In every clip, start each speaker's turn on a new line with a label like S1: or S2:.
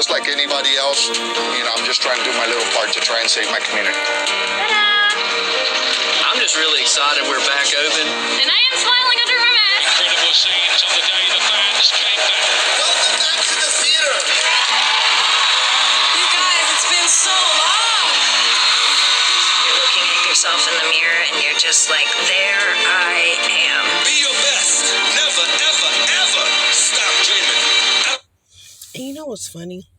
S1: just like anybody else, I'm just trying to do my little part to try and save my community.
S2: I'm just really excited we're back open.
S3: And I am smiling under my mask.
S4: Incredible scenes on the day the fans came back.
S1: Welcome back to the theater.
S3: You guys, it's been so long. You're looking at yourself in the mirror and you're just like, there I am.
S4: Be your best. Never, ever, ever stop dreaming.
S5: And you know what's funny?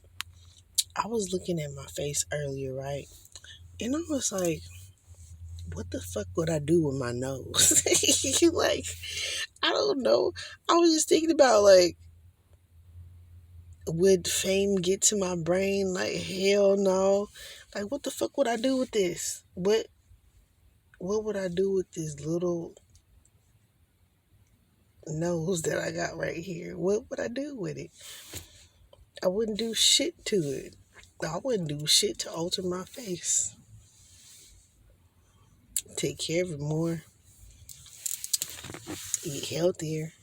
S5: I was looking at my face earlier, right? And I was like, what the fuck would I do with my nose? Like, I don't know. I was just thinking about, like, would fame get to my brain? Like, hell no. Like, what the fuck would I do with this? What would I do with this little nose that I got right here? What would I do with it? I wouldn't do shit to it. I wouldn't do shit to alter my face. Take care of it more. Eat healthier.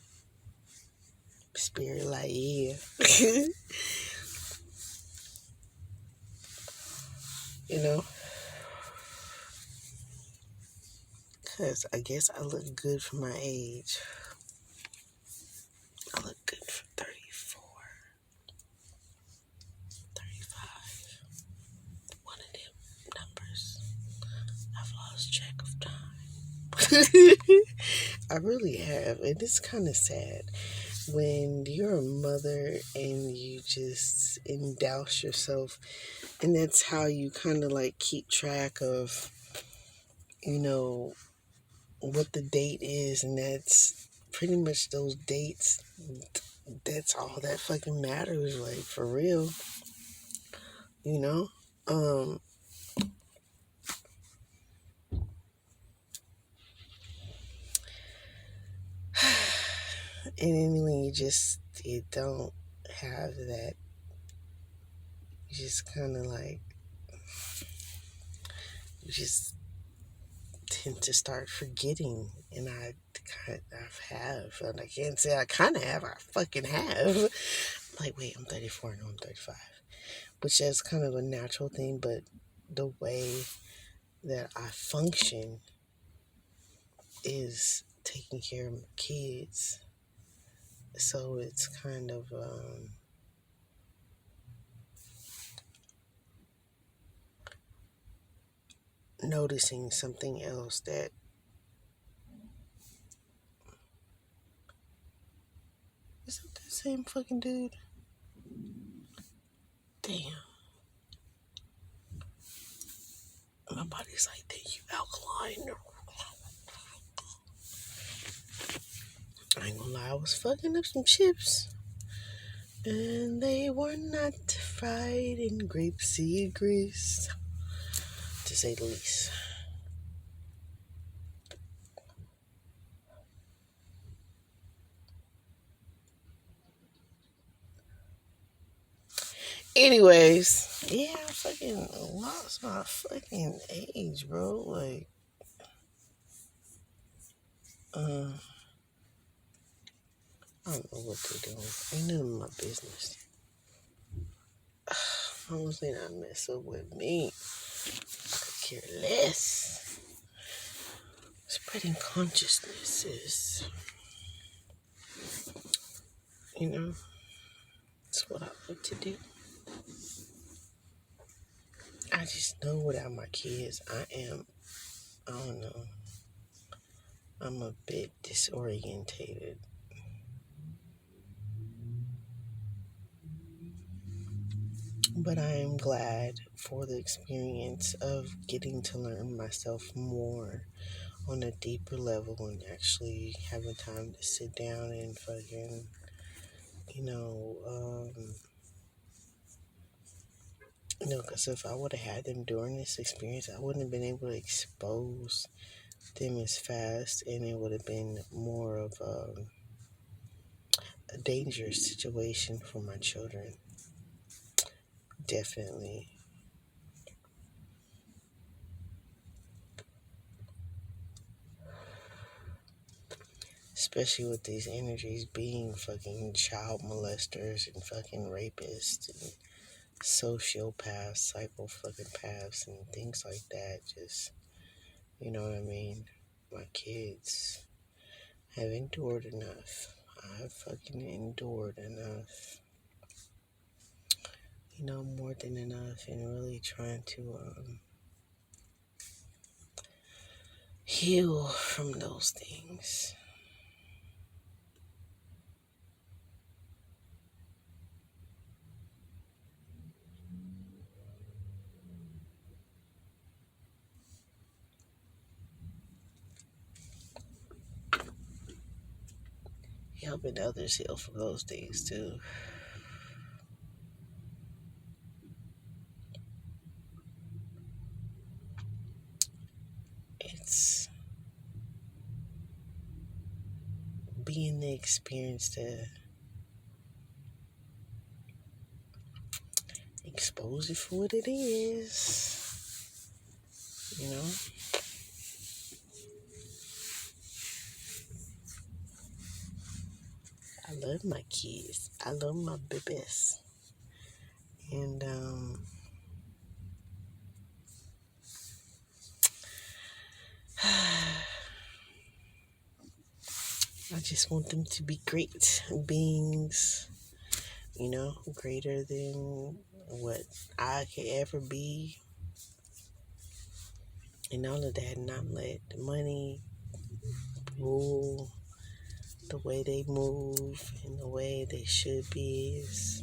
S5: Spirit like, yeah. You know? Because I guess I look good for my age. I look good for 34. 35. One of them numbers. I've lost track of time. I really have. And it's kind of sad when you're a mother and you just endouse yourself. And that's how you kind of like keep track of, what the date is. And that's pretty much those dates. That's all that fucking matters, like, for real. And then when you don't have that, you just kind of like, you just tend to start forgetting. And I have, and I can't say I kind of have, I fucking have. Like, wait, I'm 34, no, I'm 35. Which is kind of a natural thing, but the way that I function is taking care of my kids. So it's kind of noticing something else that is it the same fucking dude? Damn. My body's like, thank you, alkaline. I ain't gonna lie, I was fucking up some chips. And they were not fried in grapeseed grease, to say the least. Anyways, yeah, I fucking lost my fucking age, bro. Like, I don't know what they're doing. Ain't none of my business. As long as they not mess up with me, I could care less. Spreading consciousness is, it's what I like to do. I just know without my kids, I don't know, I'm a bit disorientated. But I am glad for the experience of getting to learn myself more on a deeper level and actually having time to sit down and fucking, because if I would have had them during this experience, I wouldn't have been able to expose them as fast, and it would have been more of a dangerous situation for my children. Definitely. Especially with these energies being fucking child molesters and fucking rapists and sociopaths, psycho-fucking-paths, and things like that. Just, you know what I mean? My kids have endured enough. I've fucking endured enough. You know, more than enough, and really trying to heal from those things. Helping others heal from those things too. It's being the experience to expose it for what it is. You know? I love my kids. I love my babies. And I just want them to be great beings, you know, greater than what I could ever be. And all of that, not let money rule the way they move and the way they should be is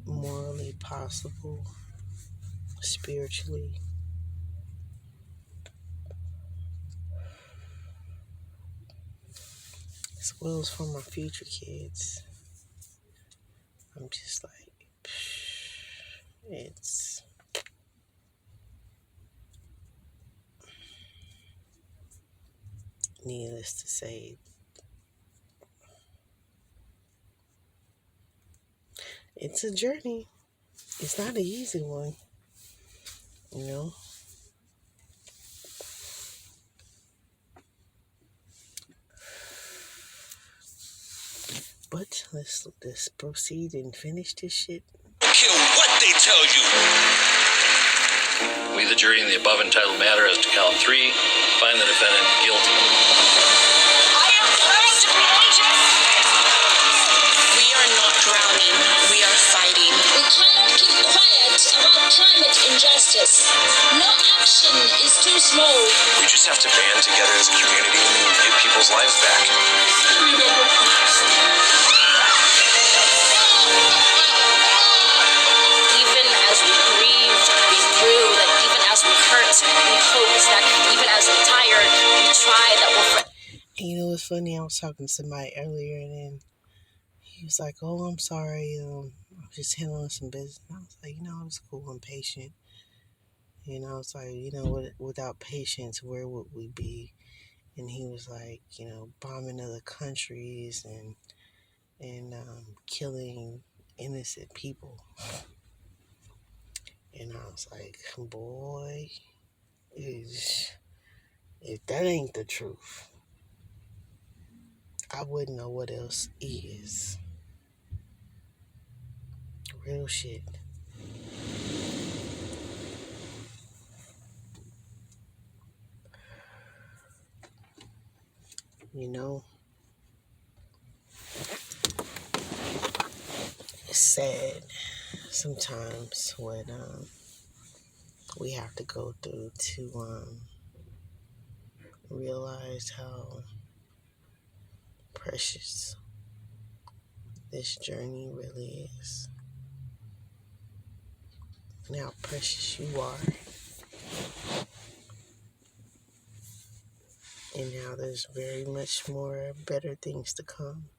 S5: morally possible, spiritually. As well as for my future kids. I'm just like, it's needless to say, it's a journey. It's not an easy one, you know. But let's proceed and finish this shit.
S4: Don't care what they tell you.
S2: We, the jury, in the above entitled matter as to count 3, find the defendant guilty.
S3: I am trying to be agent. We are not drowning. We are fighting.
S6: We cannot keep quiet about climate injustice. No action is too small.
S7: We just have to band together as a community and get people's lives back.
S3: Even as we grieve, we rue that even as we hurt, we hope that even as we're tired, we try that we'll...
S5: You know what's funny? I was talking to somebody earlier and then he was like, oh, I'm sorry. I was just handling some business. And I was like, you know, I was cool. I'm patient. You know, it's like, you know, without patience, where would we be? And he was like, you know, bombing other countries and killing innocent people. And I was like, boy, if that ain't the truth, I wouldn't know what else is. Real shit. You know, it's sad sometimes what we have to go through to realize how precious this journey really is, and how precious you are, and how there's very much more better things to come.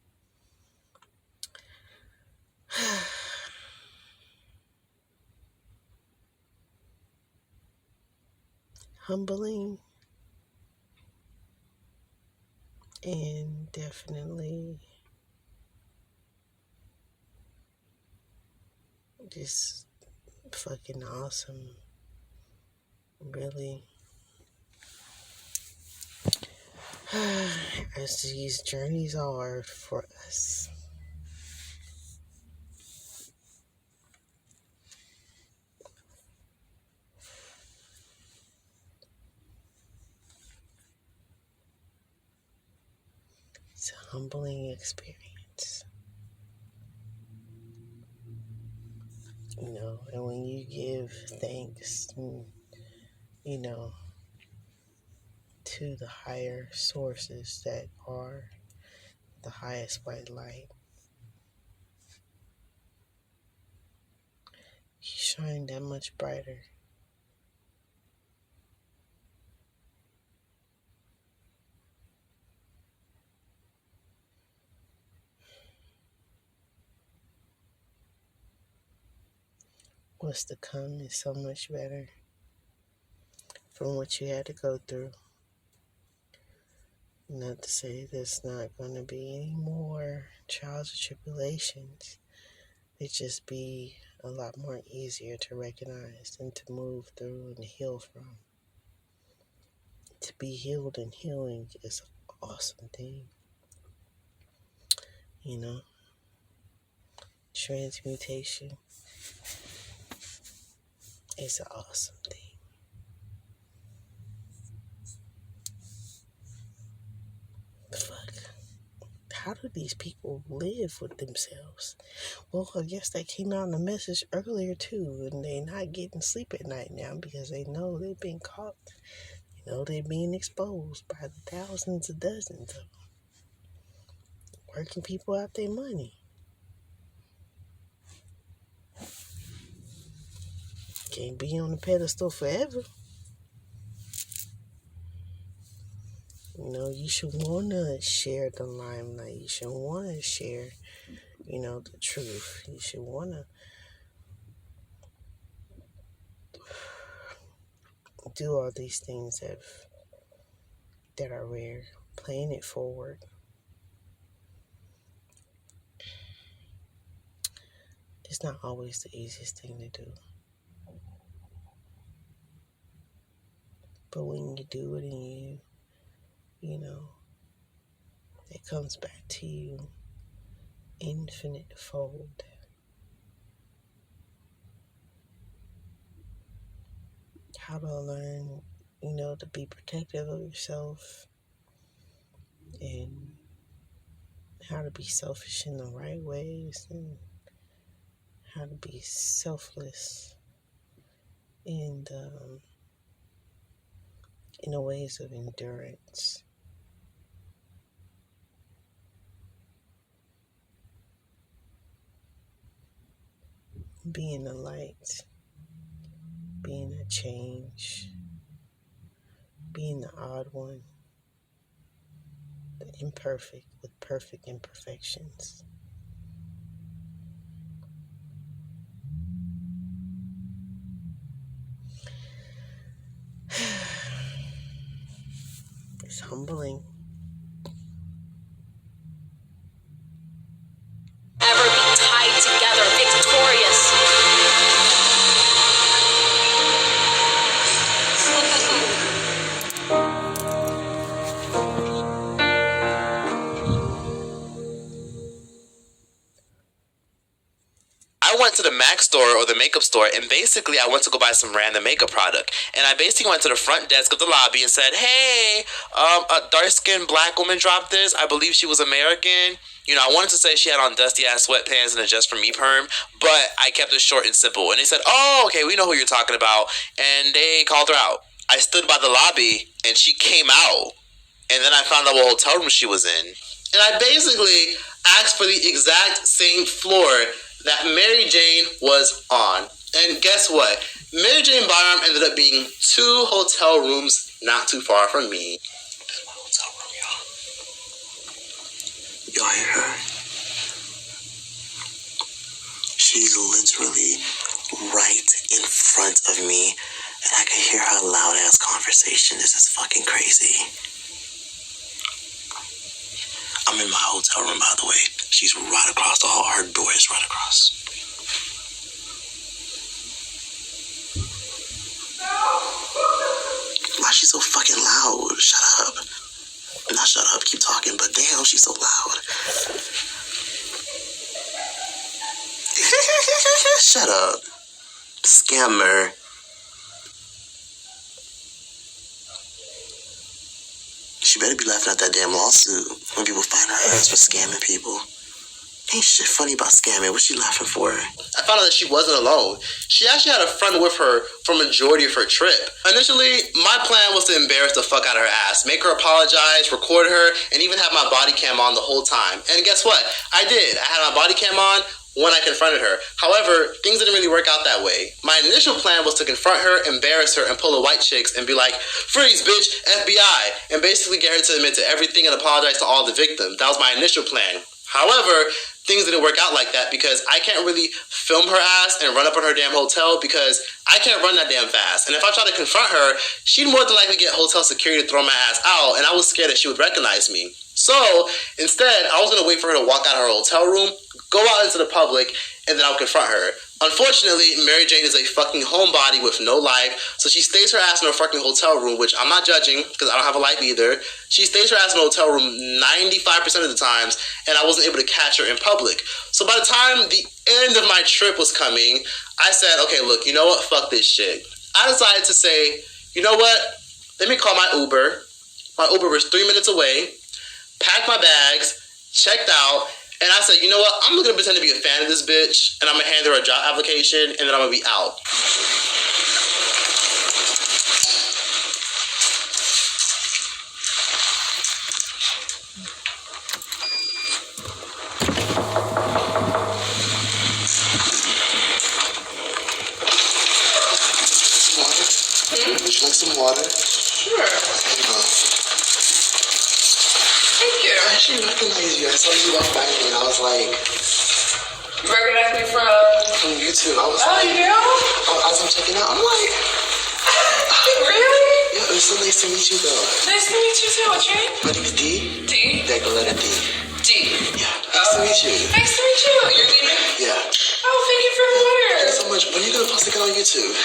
S5: Humbling, and definitely just fucking awesome, really. As these journeys are for us. humbling experience. You know, and when you give thanks, you know, to the higher sources that are the highest white light, you shine that much brighter. What's to come is so much better from what you had to go through. Not to say there's not going to be any more trials or tribulations. It just be a lot more easier to recognize and to move through and heal from. To be healed and healing is an awesome thing. You know, transmutation is an awesome thing. Fuck. How do these people live with themselves? Well, I guess that came out in a message earlier too, and they're not getting sleep at night now because they know they've been caught. You know, they're being exposed by the thousands of dozens of working people out their money. Can't be on the pedestal forever. You know, you should want to share the limelight. You should want to share, you know, the truth. You should want to do all these things that are rare. Playing it forward. It's not always the easiest thing to do. But when you do it and you know, it comes back to you infinite fold. How to learn, you know, to be protective of yourself and how to be selfish in the right ways and how to be selfless in the ways of endurance. Being a light, being a change, being the odd one, the imperfect with perfect imperfections. It's humbling.
S6: Ever be tied together, victorious.
S8: I went to the Mac store or the makeup store, and basically I went to go buy some random makeup product. And I basically went to the front desk of the lobby and said, hey, a dark-skinned black woman dropped this. I believe she was American. You know, I wanted to say she had on dusty-ass sweatpants and a Just For Me perm, but I kept it short and simple. And they said, oh, okay, we know who you're talking about. And they called her out. I stood by the lobby, and she came out. And then I found out what hotel room she was in. And I basically asked for the exact same floor that Mary Jane was on. And guess what? Mary Jane Byram ended up being 2 hotel rooms not too far from me. That's my hotel room, y'all. Y'all hear her? She's literally right in front of me. And I can hear her loud-ass conversation. This is fucking crazy. I'm in my hotel room, by the way. She's right across the hall. Her door is right across. Why is she so fucking loud? Shut up. Not shut up, keep talking, but damn, she's so loud. Shut up. Scammer.
S5: She better be laughing at that damn lawsuit when people find her ass for scamming people. Ain't shit funny about scamming. What's she laughing for? I found out that she wasn't alone. She actually had a friend with her for a majority of her trip. Initially, my plan was to embarrass the fuck out of her ass, make her apologize, record her, and even have my body cam on the whole time. And guess what? I did. I had my body cam on when I confronted her. However, things didn't really work out that way. My initial plan was to confront her, embarrass her, and pull a white chicks and be like, freeze, bitch, FBI, and basically get her to admit to everything and apologize to all the victims. That was my initial plan. However, things didn't work out like that because I can't really film her ass and run up on her damn hotel because I can't run that damn fast. And if I try to confront her, she'd more than likely get hotel security to throw my ass out, and I was scared that she would recognize me. So instead, I was going to wait for her to walk out of her hotel room, go out into the public, and then I'll confront her. Unfortunately, Mary Jane is a fucking homebody with no life, so she stays her ass in her fucking hotel room, which I'm not judging because I don't have a life either. She stays her ass in the hotel room 95% of the times, and I wasn't able to catch her in public. So by the time the end of my trip was coming, I said, okay, look, you know what? Fuck this shit. I decided to say, you know what? Let me call my Uber. My Uber was 3 minutes away, packed my bags, checked out, and I said, you know what? I'm going to pretend to be a fan of this bitch, and I'm going to hand her a job application, and then I'm going to be out. Would you like some water?
S9: Sure.
S5: Here you go.
S9: Thank you.
S5: I actually recognize you. I saw you walk by me, and I was like...
S9: You recognize me from
S5: YouTube. I was
S9: Oh,
S5: like...
S9: you do?
S5: As I'm checking out, I'm like...
S9: Really?
S5: Yeah, it was so nice to meet you, though.
S9: Nice to meet you too. What's your name?
S5: My name's D.
S9: D?
S5: Like the letter D.
S9: D.
S5: Yeah, nice to meet you.
S9: Nice to meet you. You're leaving?
S5: Yeah.
S9: Oh, thank you for the water.
S5: Thank you so much. When are you going to post again on YouTube?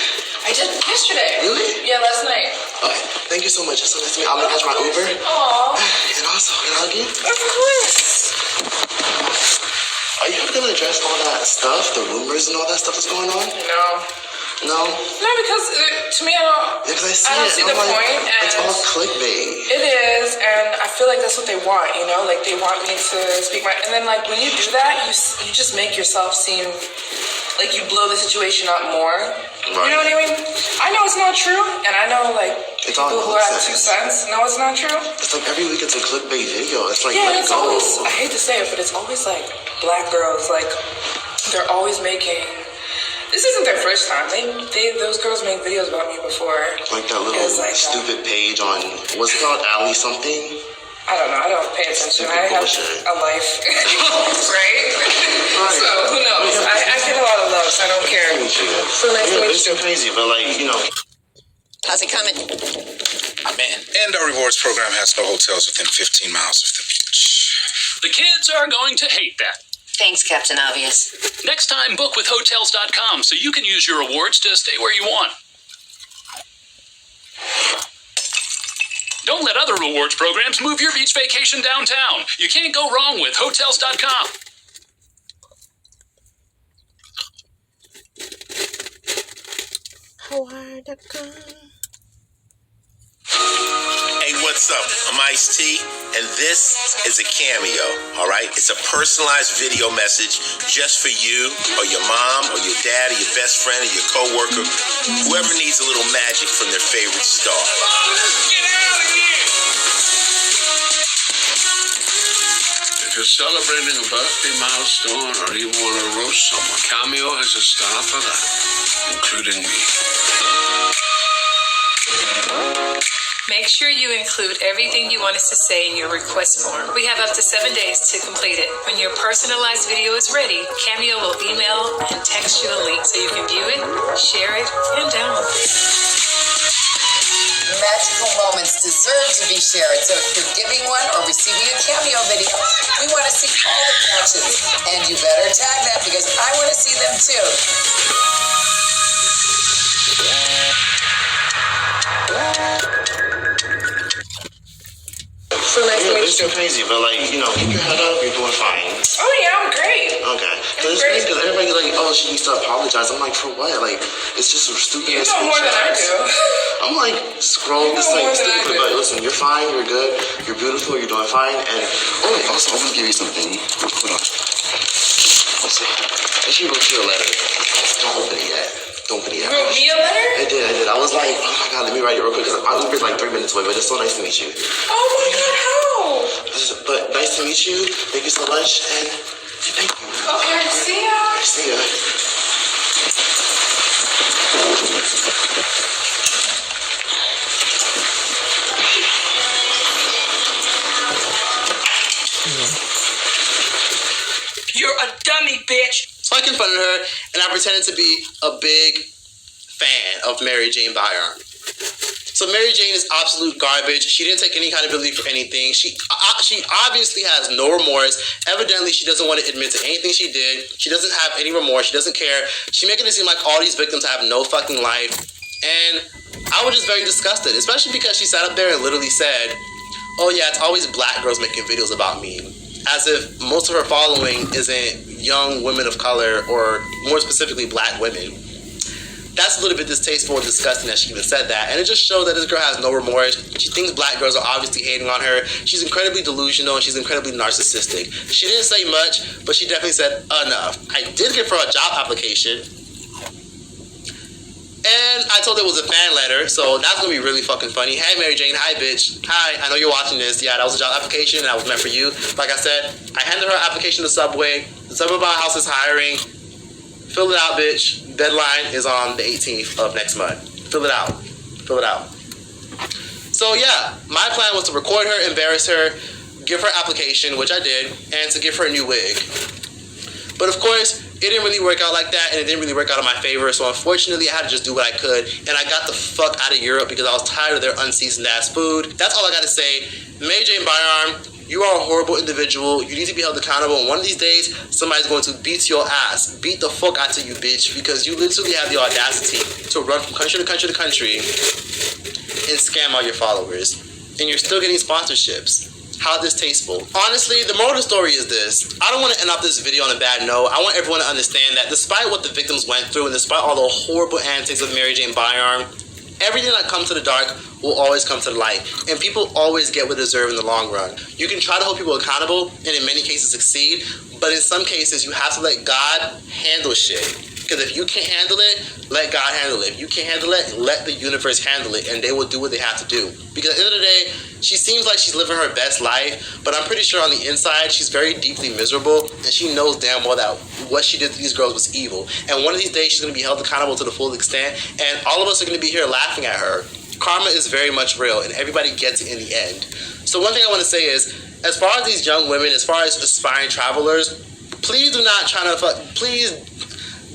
S9: I did yesterday.
S5: Really?
S9: Yeah, last night.
S5: Okay, thank you so much. It's so nice to meet you. I'm going to catch my Uber.
S9: Aw.
S5: And also, can I hug you?
S9: Of course.
S5: Are you ever going to address all that stuff, the rumors and all that stuff that's going on?
S9: No.
S5: No?
S9: No, because to me, I don't.
S5: Yeah, because
S9: I don't see the point.
S5: It's
S9: And
S5: all clickbait.
S9: it is, and I feel like that's what they want. You know, like they want me to speak my. And then, like when you do that, you just make yourself seem like you blow the situation up more.
S5: Right.
S9: You know what I mean? I know it's not true, and I know like
S5: It's all
S9: people who have
S5: nonsense.
S9: 2 cents know it's not true.
S5: It's like every week it's a clickbait video. It's like,
S9: Yeah,
S5: let
S9: it's
S5: go.
S9: always. I hate to say it, but it's always like black girls. Like they're always making. This isn't their first time. Those girls made videos about me before.
S5: Like that little
S9: It was like,
S5: stupid page on, what's it called, Ali something?
S9: I don't know. I don't pay attention.
S5: Stupid
S9: I have
S5: bullshit.
S9: a life, right? So who knows? I get a lot of love, so I don't care. So nice to meet
S5: It's
S9: you.
S5: still crazy, but like, you know.
S3: How's it coming?
S2: Man.
S1: And our rewards program has no hotels within 15 miles of the beach.
S10: The kids are going to hate that.
S3: Thanks, Captain Obvious.
S10: Next time, book with Hotels.com so you can use your rewards to stay where you want. Don't let other rewards programs move your beach vacation downtown. You can't go wrong with Hotels.com.
S5: Hawaii.com.
S4: Hey, what's up? I'm Ice-T, and this is a cameo, all right? It's a personalized video message just for you or your mom or your dad or your best friend or your coworker, whoever needs a little magic from their favorite star. Let's get out of here!
S11: If you're celebrating a birthday milestone or even want to roast someone, Cameo has a star for that, including me.
S12: Make sure you include everything you want us to say in your request form. We have up to 7 days to complete it. When your personalized video is ready, Cameo will email and text you a link so you can view it, share it, and download it.
S3: Magical moments deserve to be shared, so if you're giving one or receiving a Cameo video, we want to see all the captions. And you better tag that because I want to see them too.
S9: So nice to meet
S5: It's
S9: you.
S5: still crazy, but like, you know, keep your head up, you're doing fine.
S9: Oh yeah, I'm great.
S5: Okay.
S8: But it's funny because everybody's like, oh, she needs to apologize. I'm like, for what? Like, it's just some stupid ass
S9: more than I do.
S8: I'm like, scroll this like stupid, but listen, you're fine, you're good, you're beautiful, you're doing fine, and oh wait, also, I'm gonna give you something. Hold on. Let's see. And she wrote you a letter. Don't open it yet. Don't open it yet.
S9: You wrote me a letter?
S8: I did. I was like, oh my god, let me write it real quick because I Uber's like 3 minutes away, but it's so nice to meet you.
S9: Oh my god, how?
S8: But nice to meet you. Thank you so much, and thank you.
S9: Okay, see ya.
S8: See ya.
S9: You're a dummy, bitch.
S8: So I confronted her, and I pretended to be a big fan of Mary Jane Byron. So Mary Jane is absolute garbage. She didn't take any accountability for anything. She obviously has no remorse. Evidently, she doesn't want to admit to anything she did. She doesn't have any remorse. She doesn't care. She's making it seem like all these victims have no fucking life. And I was just very disgusted, especially because she sat up there and literally said, oh yeah, it's always black girls making videos about me. As if most of her following isn't young women of color, or more specifically black women. That's a little bit distasteful and disgusting that she even said that. And it just shows that this girl has no remorse. She thinks black girls are obviously hating on her. She's incredibly delusional and she's incredibly narcissistic. She didn't say much, but she definitely said enough. I did give her a job application. And I told her it was a fan letter, so that's gonna be really fucking funny. Hey, Mary Jane, hi, bitch. Hi, I know you're watching this. Yeah, that was a job application, and that was meant for you. Like I said, I handed her application to Subway. The Subway by my house is hiring. Fill it out, bitch. Deadline is on the 18th of next month. Fill it out. Fill it out. So, yeah, my plan was to record her, embarrass her, give her application, which I did, and to give her a new wig. But, of course, it didn't really work out like that, and it didn't really work out in my favor, so unfortunately, I had to just do what I could, and I got the fuck out of Europe because I was tired of their unseasoned-ass food. That's all I gotta say. Mary Jane Byron, you are a horrible individual. You need to be held accountable, and one of these days, somebody's going to beat your ass. Beat the fuck out of you, bitch, because you literally have the audacity to run from country to country to country and scam all your followers, and you're still getting sponsorships. How distasteful. Honestly, the moral of the story is this. I don't want to end off this video on a bad note. I want everyone to understand that despite what the victims went through and despite all the horrible antics of Mary Jane Byron, everything that comes to the dark will always come to the light. And people always get what they deserve in the long run. You can try to hold people accountable and in many cases succeed, but in some cases you have to let God handle shit. Because if you can't handle it, let God handle it. If you can't handle it, let the universe handle it, and they will do what they have to do. Because at the end of the day, she seems like she's living her best life, but I'm pretty sure on the inside, she's very deeply miserable, and she knows damn well that what she did to these girls was evil. And one of these days, she's going to be held accountable to the full extent, and all of us are going to be here laughing at her. Karma is very much real, and everybody gets it in the end. So one thing I want to say is, as far as these young women, as far as aspiring travelers, please do not try to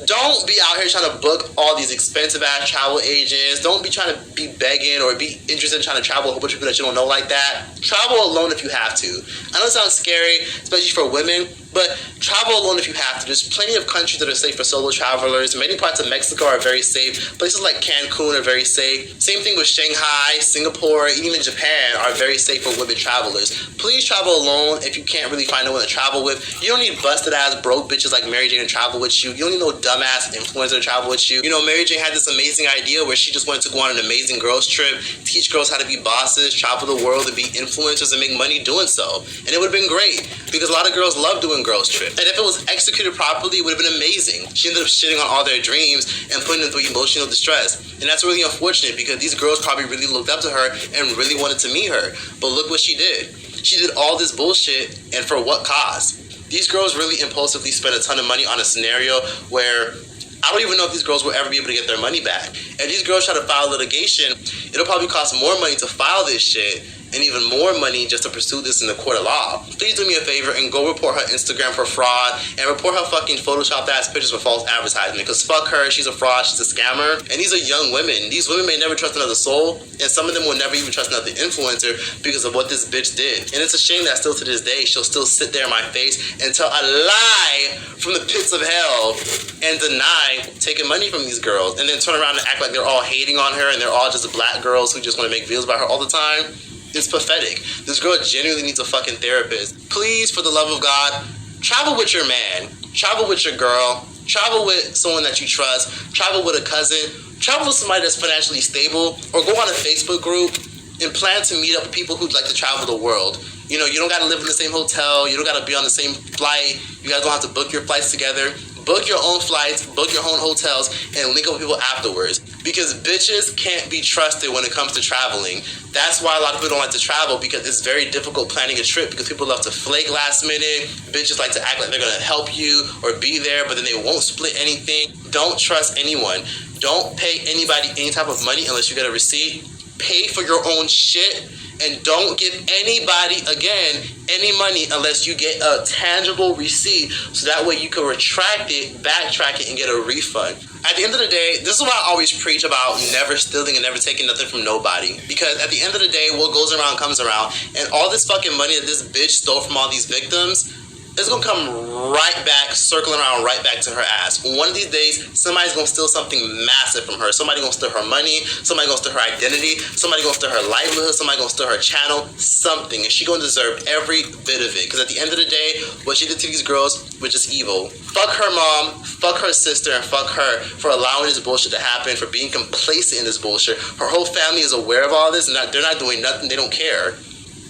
S8: don't be out here trying to book all these expensive ass travel agents. Don't be trying to be begging or be interested in trying to travel a whole bunch of people that you don't know like that. Travel alone if you have to. I know it sounds scary, especially for women, but travel alone if you have to. There's plenty of countries that are safe for solo travelers. Many parts of Mexico are very safe. Places like Cancun are very safe. Same thing with Shanghai, Singapore, even Japan are very safe for women travelers. Please travel alone if you can't really find no one to travel with. You don't need busted ass broke bitches like Mary Jane to travel with you. You don't need no dumbass influencer to travel with you. You know, Mary Jane had this amazing idea where she just wanted to go on an amazing girls trip, teach girls how to be bosses, travel the world and be influencers and make money doing so. And it would have been great because a lot of girls love doing girls trips. And if it was executed properly, it would have been amazing. She ended up shitting on all their dreams and putting them through emotional distress. And that's really unfortunate because these girls probably really looked up to her and really wanted to meet her. But look what she did. She did all this bullshit, and for what cause? These girls really impulsively spent a ton of money on a scenario where I don't even know if these girls will ever be able to get their money back. If these girls try to file litigation, it'll probably cost more money to file this shit and even more money just to pursue this in the court of law. Please do me a favor and go report her Instagram for fraud and report her fucking photoshopped ass pictures for false advertisement, because fuck her, she's a fraud, she's a scammer. And these are young women. These women may never trust another soul, and some of them will never even trust another influencer because of what this bitch did. And it's a shame that still to this day she'll still sit there in my face and tell a lie from the pits of hell and deny taking money from these girls, and then turn around and act like they're all hating on her and they're all just black girls who just want to make videos about her all the time. It's pathetic. This girl genuinely needs a fucking therapist. Please, for the love of God, travel with your man. Travel with your girl. Travel with someone that you trust. Travel with a cousin. Travel with somebody that's financially stable. Or go on a Facebook group and plan to meet up with people who'd like to travel the world. You know, you don't got to live in the same hotel. You don't got to be on the same flight. You guys don't have to book your flights together. Book your own flights, book your own hotels, and link up with people afterwards. Because bitches can't be trusted when it comes to traveling. That's why a lot of people don't like to travel, because it's very difficult planning a trip, because people love to flake last minute. Bitches like to act like they're going to help you or be there, but then they won't split anything. Don't trust anyone. Don't pay anybody any type of money unless you get a receipt. Pay for your own shit. And don't give anybody, again, any money unless you get a tangible receipt, so that way you can retract it, backtrack it, and get a refund. At the end of the day, this is why I always preach about never stealing and never taking nothing from nobody. Because at the end of the day, what goes around comes around. And all this fucking money that this bitch stole from all these victims, it's gonna come right back, circling around right back to her ass. One of these days, somebody's gonna steal something massive from her. Somebody gonna steal her money, somebody gonna steal her identity, somebody gonna steal her livelihood, somebody gonna steal her channel, something. And she gonna deserve every bit of it. Because at the end of the day, what she did to these girls was just evil. Fuck her mom, fuck her sister, and fuck her for allowing this bullshit to happen, for being complacent in this bullshit. Her whole family is aware of all this, and they're not doing nothing, they don't care.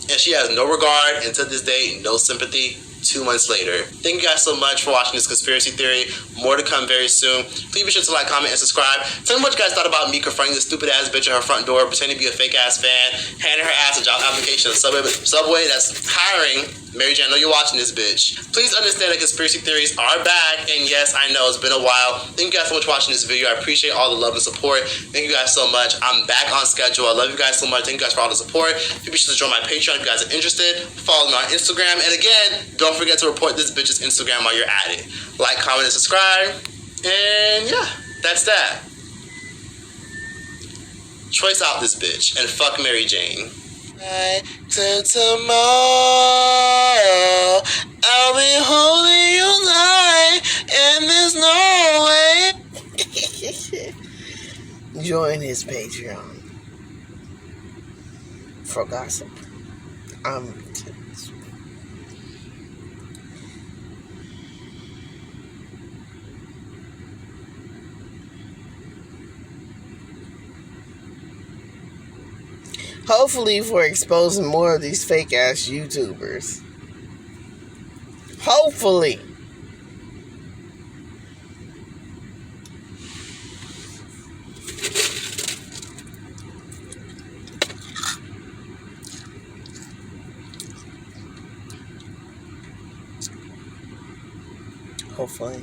S8: And she has no regard, and to this day, no sympathy. 2 months later. Thank you guys so much for watching this conspiracy theory. More to come very soon. Please be sure to like, comment, and subscribe. Tell me what you guys thought about me confronting this stupid ass bitch at her front door, pretending to be a fake ass fan, handing her ass a job application at Subway that's hiring. Mary J, I know you're watching this, bitch. Please understand that conspiracy theories are back, and yes, I know it's been a while. Thank you guys so much for watching this video. I appreciate all the love and support. Thank you guys so much. I'm back on schedule. I love you guys so much. Thank you guys for all the support. Be sure to join my Patreon if you guys are interested. Follow me on Instagram. And again, don't forget to report this bitch's Instagram while you're at it. Like, comment, and subscribe. And yeah, that's that. Choice out this bitch and fuck Mary Jane. Till tomorrow, I'll be holding you tight, and there's no way.
S5: Join his Patreon for gossip. Hopefully for exposing more of these fake ass YouTubers. Hopefully. Hopefully.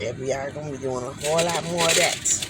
S5: FBI gonna be doing a whole lot more of that.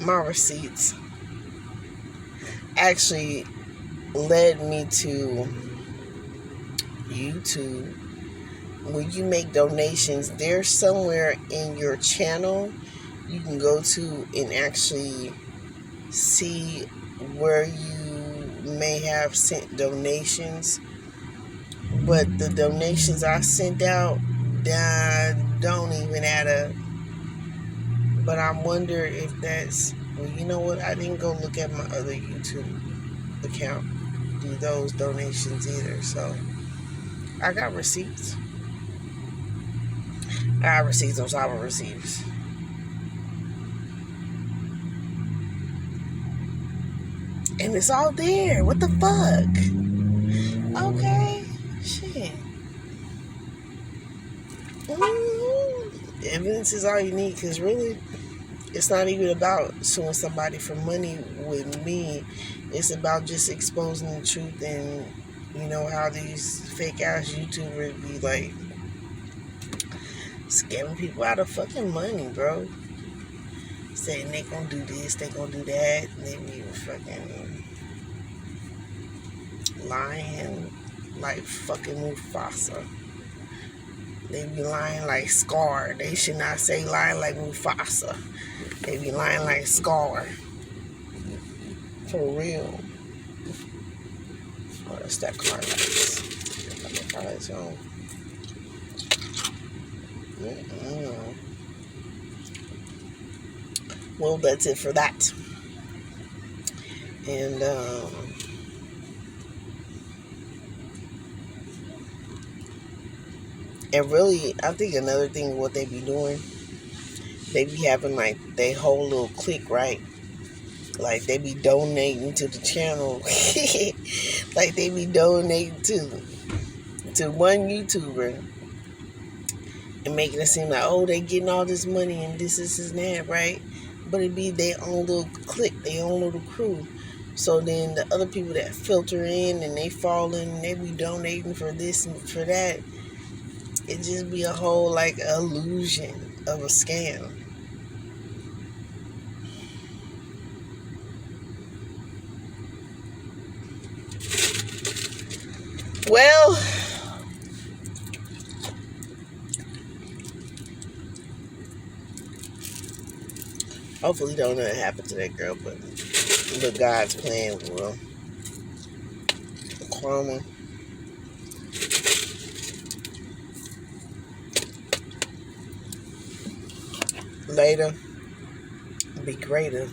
S5: My receipts actually led me to YouTube. When you make donations, there's somewhere in your channel you can go to and actually see where you may have sent donations. But the donations I sent out don't even add up. But I wonder if that's, well, you know what? I didn't go look at my other YouTube account, do those donations either. So I got receipts. I got receipts on top of receipts. And it's all there. What the fuck? Okay. Shit. Evidence is all you need, because really, it's not even about suing somebody for money with me. It's about just exposing the truth and, you know, how these fake ass YouTubers be like scamming people out of fucking money, bro. saying they gonna do this, they gonna do that, and they be fucking lying like fucking Mufasa. They be lying like Scar. They should not say lying like Mufasa. They be lying like Scar. For real. Oh, that's that car lights. Got the car lights on. Well, that's it for that. And really, I think another thing what they be doing, they be having like they whole little clique, right? Like they be donating to the channel. Like they be donating to one YouTuber and making it seem like, oh, they getting all this money and this and that, right? But it be their own little clique, their own little crew. So then the other people that filter in and they fall in and they be donating for this and for that, it just be a whole like illusion of a scam. Well, hopefully don't nothing happen to that girl, but God's plan will. Karma. Later. Be greater.